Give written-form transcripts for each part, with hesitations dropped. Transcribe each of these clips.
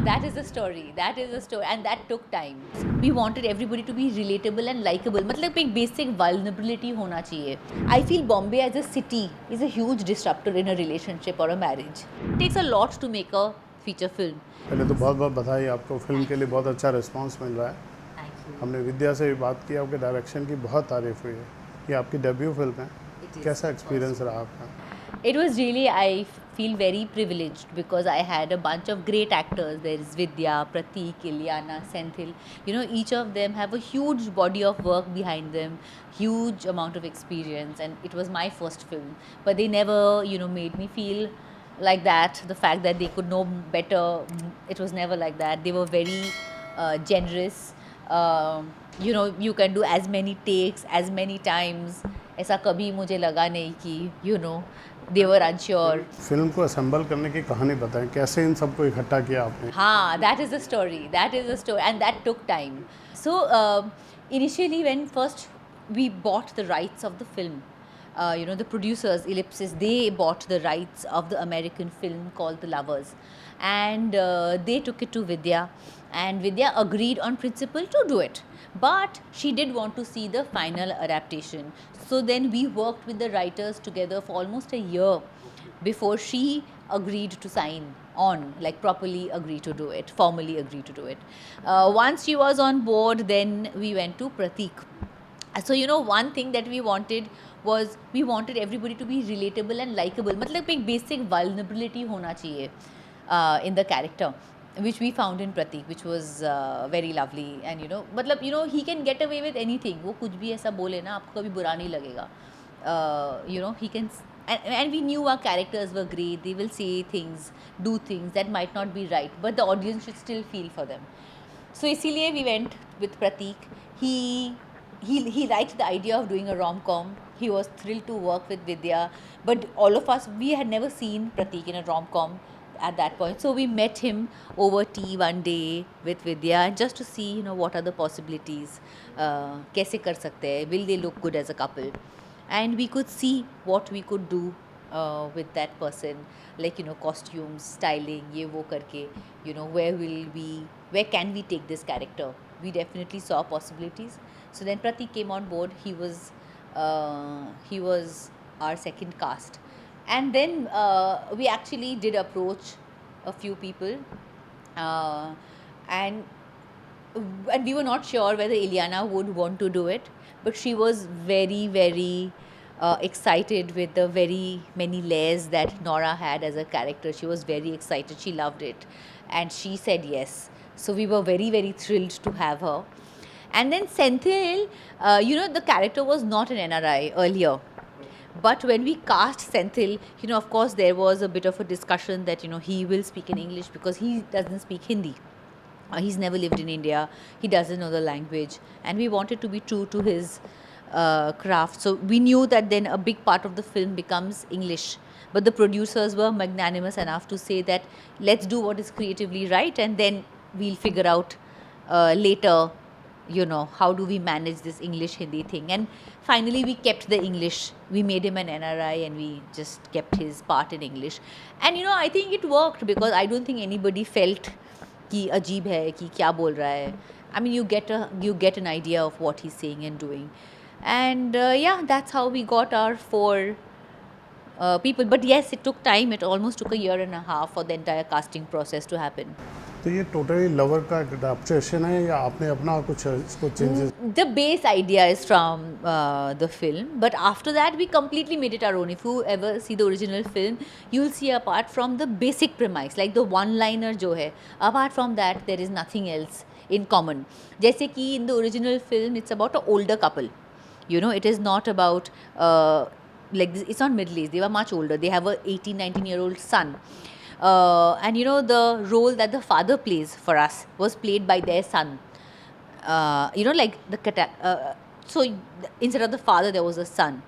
that is the story. That is the story, and that took time. We wanted everybody to be relatable and likable. मतलब एक basic vulnerability होना चाहिए. I feel Bombay as a city is a huge disruptor in a relationship or a marriage. It takes a lot to make a feature film. पहले तो बहुत बहुत बधाई आपको, फिल्म के लिए बहुत अच्छा रिस्पांस मिल रहा है। Thank you. हमने विद्या से भी बात की, आपके डायरेक्शन की बहुत तारीफ हुई है। ये आपकी डेब्यू फिल्म है, It is. कैसा एक्सपीरियंस रहा आपका? It was really, I feel very privileged because I had a bunch of great actors. There is Vidya, Pratik, Ilyana, Senthil. You know, each of them have a huge body of work behind them, huge amount of experience, and it was my first film. But they never, made me feel like that. The fact that they could know better, it was never like that. They were very generous. You can do as many takes, as many times. ऐसा कभी मुझे लगा नहीं कि they were unsure. Film को assemble करने की कहानी बताएं, कैसे इन सबको इकट्ठा किया आपने? हाँ, that is the story. That is the story, and that took time. So initially, when first we bought the rights of the film, the producers, Ellipsis, they bought the rights of the American film called The Lovers, and they took it to Vidya, and Vidya agreed on principle to do it. But she did want to see the final adaptation. So then we worked with the writers together for almost a year before she agreed to sign on, like properly agree to do it, formally agree to do it. Once she was on board, then we went to Pratik. So one thing that we wanted was we wanted everybody to be relatable and likable. मतलब एक basic vulnerability होना चाहिए in the character, which we found in Pratik, which was very lovely. And मतलब he can get away with anything. वो कुछ भी ऐसा बोले ना, आपको कभी बुरा नहीं लगेगा. He can, and we knew our characters were great. They will say things, do things that might not be right, but the audience should still feel for them. So इसीलिए we went with Pratik. He liked the idea of doing a rom-com. He was thrilled to work with Vidya, but all of us, we had never seen Pratik in a rom-com at that point. So we met him over tea one day with Vidya just to see, what are the possibilities, कैसे कर सकते हैं, will they look good as a couple, and we could see what we could do with that person, like costumes, styling, ये वो करके, where can we take this character. We definitely saw possibilities. So then Pratik came on board. He was our second cast. And then we actually did approach a few people, and we were not sure whether Ilyana would want to do it, but she was very, very excited with the very many layers that Nora had as a character. She was very excited. She loved it, and she said yes. So we were very, very thrilled to have her. And then Senthil, the character was not an NRI earlier. But when we cast Senthil, of course, there was a bit of a discussion that, he will speak in English because he doesn't speak Hindi. He's never lived in India. He doesn't know the language. And we wanted to be true to his craft. So we knew that then a big part of the film becomes English. But the producers were magnanimous enough to say that let's do what is creatively right, and then we'll figure out later, how do we manage this English-Hindi thing. And finally, we kept the English. We made him an NRI, and we just kept his part in English. And, I think it worked because I don't think anybody felt कि अजीब है कि क्या बोल रहा है. I mean, you get an idea of what he's saying and doing. And that's how we got our 4 people. But yes, it took time. It almost took a year and a half for the entire casting process to happen. तो ये totally lover का adaptation है या आपने अपना कुछ इसको changes? The base idea is from the film, but after that we completely made it our own. If you ever see the original film, you'll see apart from the basic premise, like the one-liner जो है, apart from that there is nothing else in common. जैसे कि in the original film, it's about an older couple. It is not about like this. It's not middle age. They were much older. They have a 18-19-year-old son. And the role that the father plays for us was played by their son. Like so instead of the father there was a son.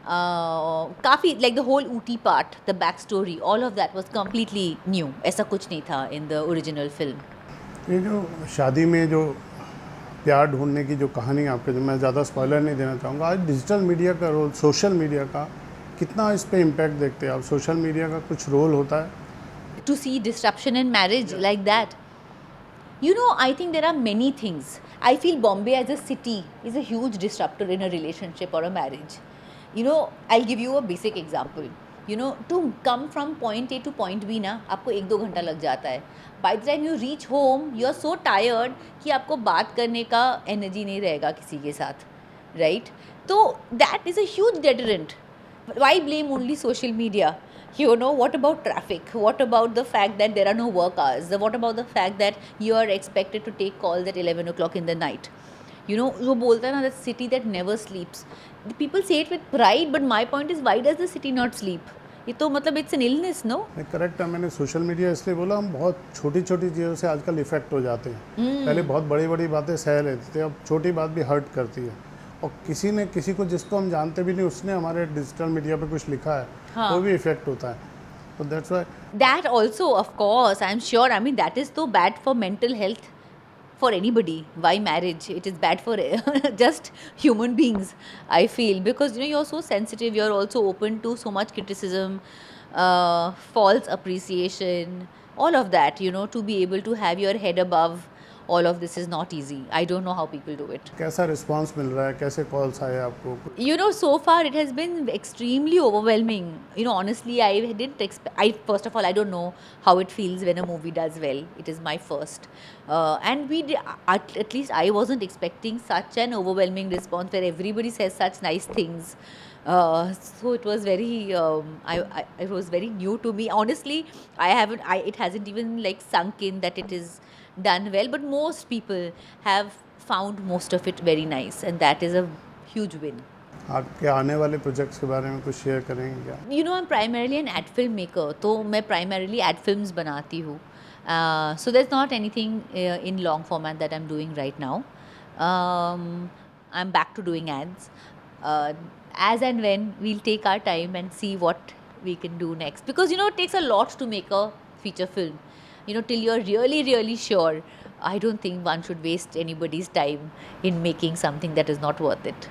काफ़ी like the whole Ooty part, the backstory, all of that was completely new. ऐसा कुछ नहीं था in the original film. ये जो शादी में जो प्यार ढूंढने की जो कहानी आपके, जो मैं ज़्यादा स्पॉइलर नहीं देना चाहूँगा, आज डिजिटल मीडिया का रोल, सोशल मीडिया का कितना इस पे इम्पैक्ट देखते हैं आप? सोशल मीडिया का कुछ रोल होता है? To see disruption in marriage like that, You know, I think there are many things. I feel Bombay as a city is a huge disruptor in a relationship or a marriage. You know, I'll give you a basic example. You know, to come from point A to point B ना आपको 1-2 घंटा लग जाता है. By the time you reach home, you are so tired कि आपको बात करने का energy नहीं रहेगा किसी के साथ, right? तो that is a huge deterrent. Why blame only social media? You know, what about traffic? What about the fact that there are no work hours? What about the fact that you are expected to take calls at 11 o'clock in the night? You know, जो बोलता है ना, that city that never sleeps. The people say it with pride, but my point is, why does the city not sleep? ये तो मतलब it's an illness, no? Correct है, मैंने social media इसलिए बोला, हम बहुत छोटी छोटी चीज़ों से आजकल इफेक्ट हो जाते हैं। पहले बहुत बड़ी बड़ी बातें सह लेते थे, अब छोटी बात भी हर्ट करती है। और किसी को जिसको हम जानते भी नहीं, उसने हमारे डिजिटल मीडिया पे कुछ लिखा है, हाँ। वो भी इफेक्ट होता है। तो that's why That also, of course, I'm sure. I mean, that is so bad for mental health for anybody. Why marriage? It is bad for just human beings, I feel, because you know, you're so sensitive. You're also open to so much criticism, false appreciation, all of that. You know, to be able to have your head above all of this is not easy. I don't know how people do it. कैसा response मिल रहा है, कैसे calls आए आपको? You know, so far it has been extremely overwhelming. You know, honestly, I didn't expect. First of all, I don't know how it feels when a movie does well. It is my first, and at least I wasn't expecting such an overwhelming response where everybody says such nice things. So it was very, it was very new to me. Honestly, it hasn't even like sunk in that it is done well, but most people have found most of it very nice, and that is a huge win. आपके आने वाले projects के बारे में कुछ share करेंगे क्या? You know, I'm primarily an ad film maker, तो मैं primarily ad films बनाती हूँ. So there's not anything in long format that I'm doing right now. I'm back to doing ads. As and when we'll take our time and see what we can do next, because you know, it takes a lot to make a feature film. You know, till you're really, really sure, I don't think one should waste anybody's time in making something that is not worth it.